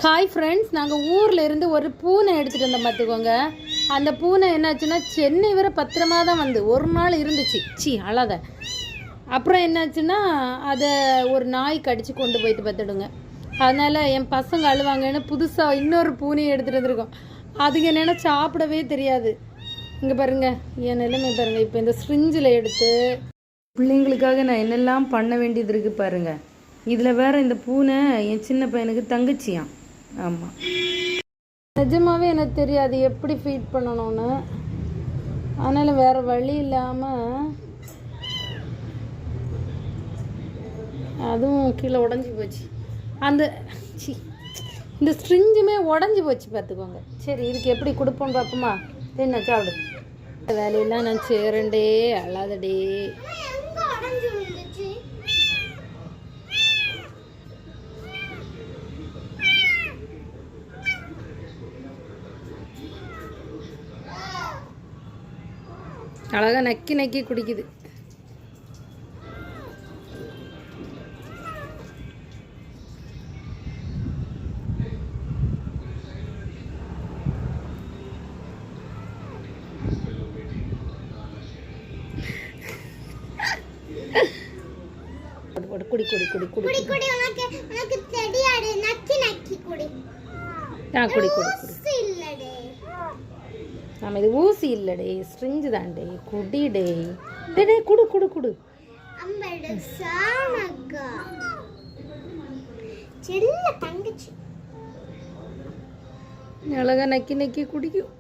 Hi friends, நாங்கள் ஊரில் இருந்து ஒரு பூனை எடுத்துகிட்டு வந்தோம் பார்த்துக்கோங்க. அந்த பூனை என்னாச்சுன்னா சென்னை வரை பத்திரமா தான் வந்து ஒரு நாள் இருந்துச்சு. அழாத. அப்புறம் என்னாச்சுன்னா அதை ஒரு நாய் கடிச்சு கொண்டு போயிட்டு பார்த்துடுங்க. அதனால் என் பசங்க அழுவாங்கன்னு புதுசாக இன்னொரு பூனையை எடுத்துகிட்டு வந்திருக்கோம். அதுங்க என்னென்னா சாப்பிடவே தெரியாது. இங்கே பாருங்கள் என் நிலைமை பாருங்கள். இப்போ இந்த ஸ்ட்ரிஞ்சில் எடுத்து பிள்ளைங்களுக்காக நான் என்னெல்லாம் பண்ண வேண்டியது இருக்குது பாருங்கள். இதில் வேறு இந்த பூனை என் சின்ன பையனுக்கு தங்கச்சியான். ஆமாம், நிஜமாகவே எனக்கு தெரியாது எப்படி ஃபீட் பண்ணணும்னு. அதனால் வேறு வழி இல்லாமல் அதுவும் கீழே உடஞ்சி போச்சு. இந்த ஸ்ட்ரிஞ்சுமே உடஞ்சி போச்சு பார்த்துக்கோங்க. சரி, இதுக்கு எப்படி கொடுப்போம் பார்ப்போமா? என்ன சாப்பிடு. வேலையெல்லாம் நான் சேரண்டே, அழாதடே. அழகாக நக்கி நக்கி குடிக்குது. குடி குடி குடி குடி குடி குடி. உனக்கு தெரியாது, நக்கி நக்கி குடி. குடி குடி குடி. இல்லடே ஆமாம், இது ஊசி இல்லடே, ஸ்ட்ரிஞ்சு தான்டே. குடிடே டே, குடு குடு குடு. அழகா நக்கி நக்கி குடிக்கும்.